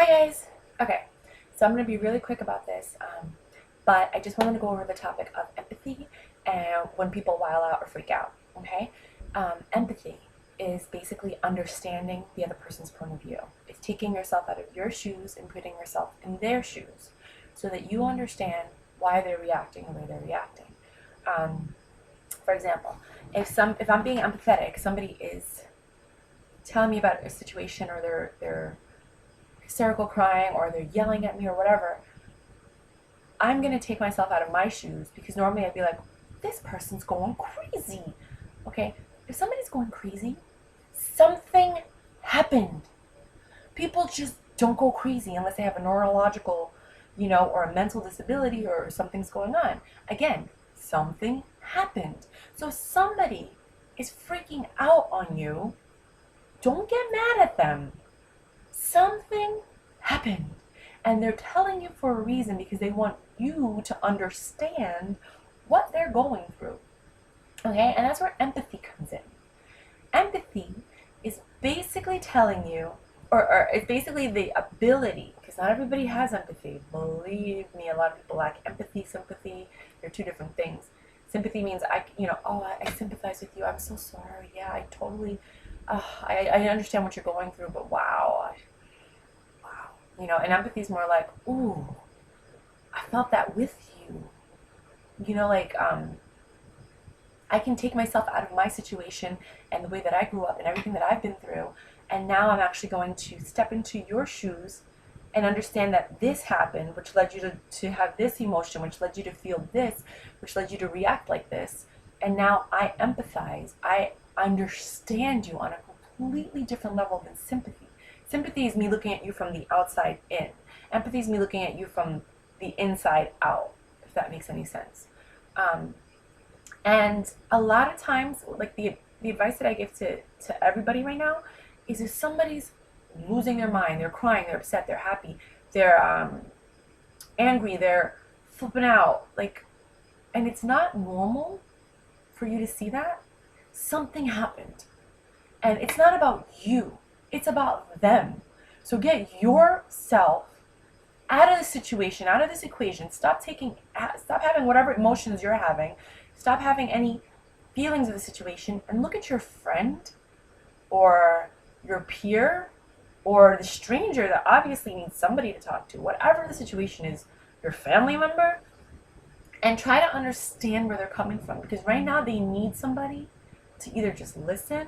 Hi guys! Okay, so I'm going to be really quick about this, but I just wanted to go over the topic of empathy and when people while out or freak out, okay? Empathy is basically understanding the other person's point of view. It's taking yourself out of your shoes and putting yourself in their shoes so that you understand why they're reacting the way they're reacting. For example, if I'm being empathetic, somebody is telling me about a situation or they're hysterical crying or they're yelling at me or whatever, I'm going to take myself out of my shoes because normally I'd be like, this person's going crazy. Okay, if somebody's going crazy, something happened. People just don't go crazy unless they have a neurological, or a mental disability or something's going on. Again, something happened. So if somebody is freaking out on you, don't get mad at them. Something happened. And they're telling you for a reason because they want you to understand what they're going through. Okay? And that's where empathy comes in. Empathy is basically telling you, or it's basically the ability, because not everybody has empathy. Believe me, a lot of people lack empathy, sympathy. They're two different things. Sympathy means I sympathize with you. I'm so sorry. Yeah, I totally, I understand what you're going through, but wow. And empathy is more like, ooh, I felt that with you. I can take myself out of my situation and the way that I grew up and everything that I've been through, and now I'm actually going to step into your shoes and understand that this happened, which led you to have this emotion, which led you to feel this, which led you to react like this. And now I empathize. I understand you on a completely different level than sympathy. Sympathy is me looking at you from the outside in. Empathy is me looking at you from the inside out, if that makes any sense. And a lot of times, like the advice that I give to everybody right now is if somebody's losing their mind, they're crying, they're upset, they're happy, they're angry, they're flipping out, and it's not normal for you to see that, something happened. And it's not about you. It's about them. So get yourself out of the situation, out of this equation. Stop having whatever emotions you're having. Stop having any feelings of the situation and look at your friend or your peer or the stranger that obviously needs somebody to talk to, whatever the situation is, your family member, and try to understand where they're coming from. Because right now they need somebody to either just listen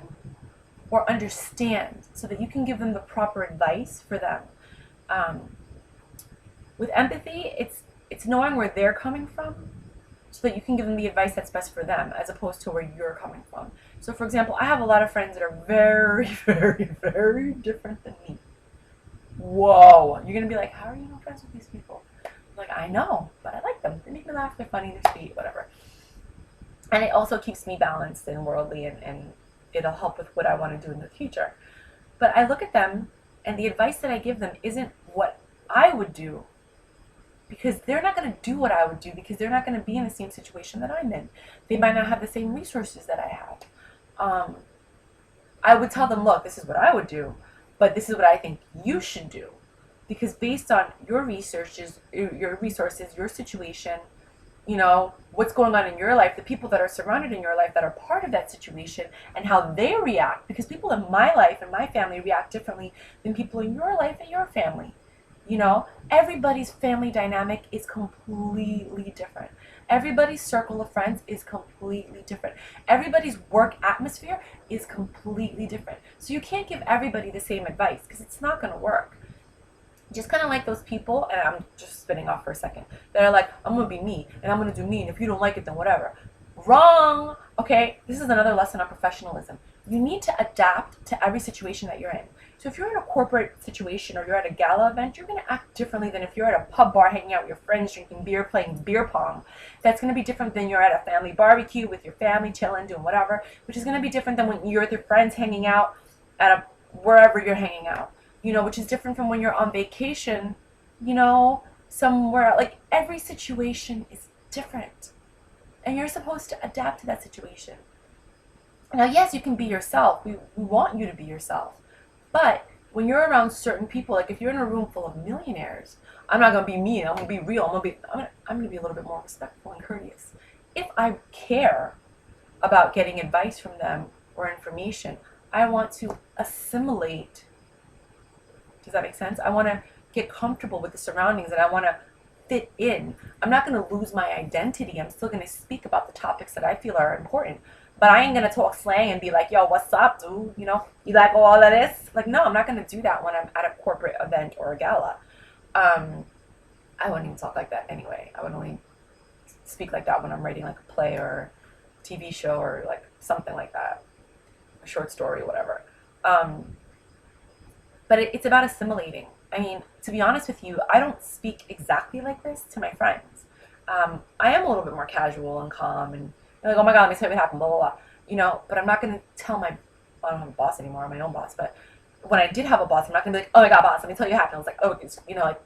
or understand so that you can give them the proper advice for them. With empathy, it's knowing where they're coming from so that you can give them the advice that's best for them as opposed to where you're coming from. So for example, I have a lot of friends that are very, very, very different than me. Whoa. You're going to be like, how are you not friends with these people? I'm like, I know, but I like them. They make me laugh, they're funny, they're sweet, whatever. And it also keeps me balanced and worldly and it'll help with what I want to do in the future. But I look at them, and the advice that I give them isn't what I would do, because they're not going to do what I would do because they're not going to be in the same situation that I'm in. They might not have the same resources that I have. I would tell them, look, this is what I would do, but this is what I think you should do. Because based on your resources, your situation, what's going on in your life, the people that are surrounded in your life that are part of that situation and how they react, because people in my life and my family react differently than people in your life and your family. Everybody's family dynamic is completely different. Everybody's circle of friends is completely different. Everybody's work atmosphere is completely different. So you can't give everybody the same advice because it's not going to work. Just kind of like those people, and I'm just spinning off for a second, that are like, I'm going to be me, and I'm going to do me, and if you don't like it, then whatever. Wrong! Okay, this is another lesson on professionalism. You need to adapt to every situation that you're in. So if you're in a corporate situation or you're at a gala event, you're going to act differently than if you're at a pub bar hanging out with your friends, drinking beer, playing beer pong. That's going to be different than you're at a family barbecue with your family, chilling, doing whatever, which is going to be different than when you're with your friends hanging out at wherever you're hanging out. Which is different from when you're on vacation, somewhere. Like, every situation is different. And you're supposed to adapt to that situation. Now, yes, you can be yourself. We want you to be yourself. But when you're around certain people, like if you're in a room full of millionaires, I'm not gonna be mean. I'm gonna be real. I'm gonna be a little bit more respectful and courteous. If I care about getting advice from them or information, I want to assimilate. Does that make sense? I want to get comfortable with the surroundings and I want to fit in. I'm not going to lose my identity. I'm still going to speak about the topics that I feel are important. But I ain't going to talk slang and be like, yo, what's up, dude? You know, you like all of this? Like, no, I'm not going to do that when I'm at a corporate event or a gala. I wouldn't even talk like that anyway. I would only speak like that when I'm writing like a play or a TV show or like something like that, a short story, whatever. But it's about assimilating. I mean, to be honest with you, I don't speak exactly like this to my friends. I am a little bit more casual and calm and like, oh my God, let me tell you what happened, blah, blah, blah. You know, but I'm not going to tell I don't have a boss anymore, I'm my own boss, but when I did have a boss, I'm not going to be like, oh my God, boss, let me tell you what happened. I was like, oh, you know, like,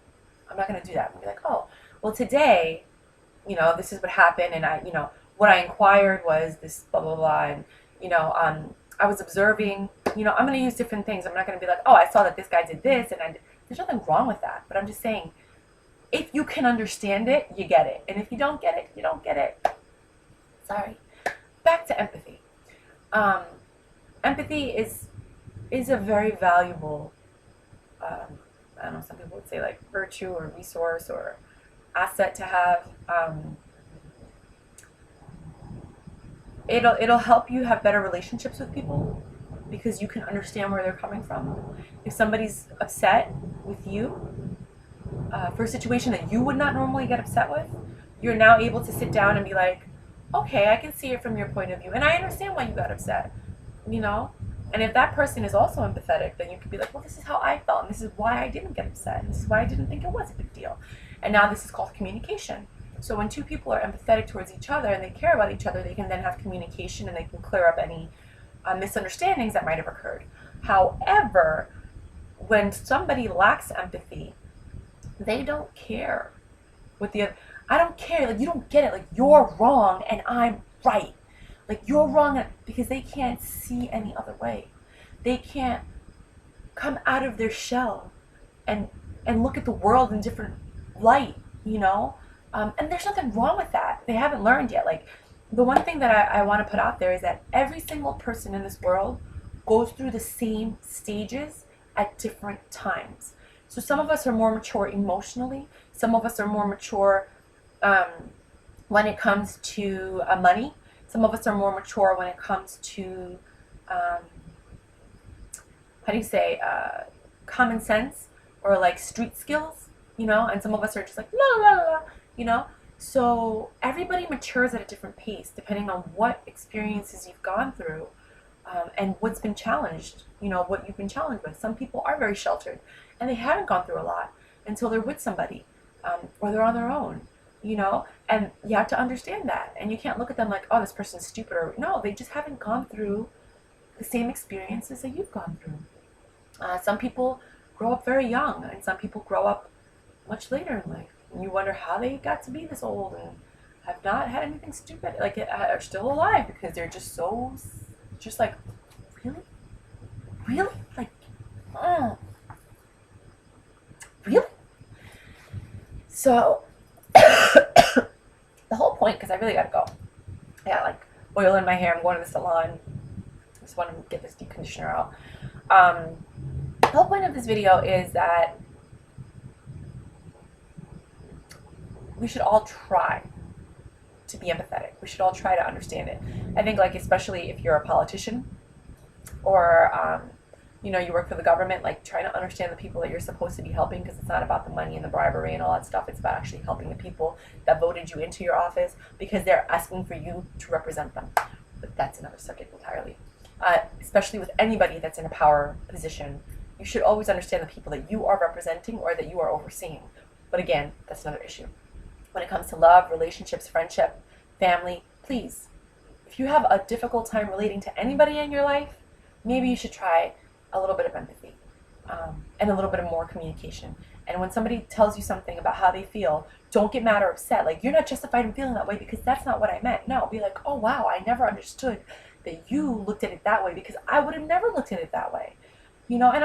I'm not going to do that. I'm going to be like, oh, well, today, you know, this is what happened, and you know, what I inquired was this, blah, blah, blah, and, you know, I was observing, you know, I'm going to use different things. I'm not going to be like, oh, I saw that this guy did this, and there's nothing wrong with that, but I'm just saying, if you can understand it, you get it, and if you don't get it, you don't get it. Sorry. Back to empathy. Empathy is a very valuable, I don't know, some people would say like virtue or resource or asset to have. It'll help you have better relationships with people because you can understand where they're coming from. If somebody's upset with you for a situation that you would not normally get upset with, you're now able to sit down and be like, okay, I can see it from your point of view, and I understand why you got upset, you know? And if that person is also empathetic, then you can be like, well, this is how I felt, and this is why I didn't get upset, and this is why I didn't think it was a big deal. And now this is called communication. So when two people are empathetic towards each other and they care about each other, they can then have communication and they can clear up any misunderstandings that might have occurred. However, when somebody lacks empathy, they don't care what the other. I don't care. Like, you don't get it. Like, you're wrong and I'm right. Like, you're wrong because they can't see any other way. They can't come out of their shell and look at the world in different light, you know? And there's nothing wrong with that. They haven't learned yet. Like, the one thing that I want to put out there is that every single person in this world goes through the same stages at different times. So some of us are more mature emotionally. Some of us are more mature when it comes to money. Some of us are more mature when it comes to, how do you say, common sense or like street skills, you know? And some of us are just like, la la la, you know? So everybody matures at a different pace depending on what experiences you've gone through and what's been challenged, you know, what you've been challenged with. Some people are very sheltered and they haven't gone through a lot until they're with somebody or they're on their own. You know, and you have to understand that. And you can't look at them like, oh, this person's stupid. Or no, they just haven't gone through the same experiences that you've gone through. Some people grow up very young, and some people grow up much later in life. And you wonder how they got to be this old and have not had anything stupid, like are still alive because they're just so, just like, really? Really? Like, really? So, the whole point, because I really gotta go. I got like oil in my hair. I'm going to the salon. I just want to get this deep conditioner out. The whole point of this video is that we should all try to be empathetic. We should all try to understand it. I think, like, especially if you're a politician or you know, you work for the government, like, trying to understand the people that you're supposed to be helping, because it's not about the money and the bribery and all that stuff. It's about actually helping the people that voted you into your office because they're asking for you to represent them. But that's another subject entirely. Especially with anybody that's in a power position, you should always understand the people that you are representing or that you are overseeing. But again, that's another issue. When it comes to love, relationships, friendship, family, please, if you have a difficult time relating to anybody in your life, maybe you should try a little bit of empathy and a little bit of more communication. And when somebody tells you something about how they feel, don't get mad or upset. Like, you're not justified in feeling that way because that's not what I meant. No, be like, oh wow, I never understood that you looked at it that way because I would have never looked at it that way. You know, and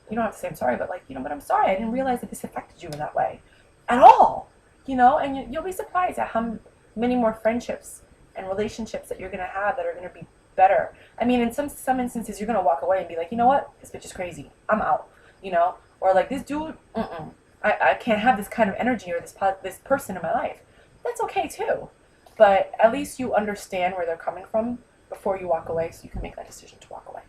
you don't have to say I'm sorry, but like, but I'm sorry. I didn't realize that this affected you in that way at all. And you'll be surprised at how many more friendships and relationships that you're going to have that are going to be better. I mean, in some instances, you're going to walk away and be like, you know what? This bitch is crazy. I'm out. Or like, this dude, I can't have this kind of energy or this person in my life. That's okay too. But at least you understand where they're coming from before you walk away, so you can make that decision to walk away.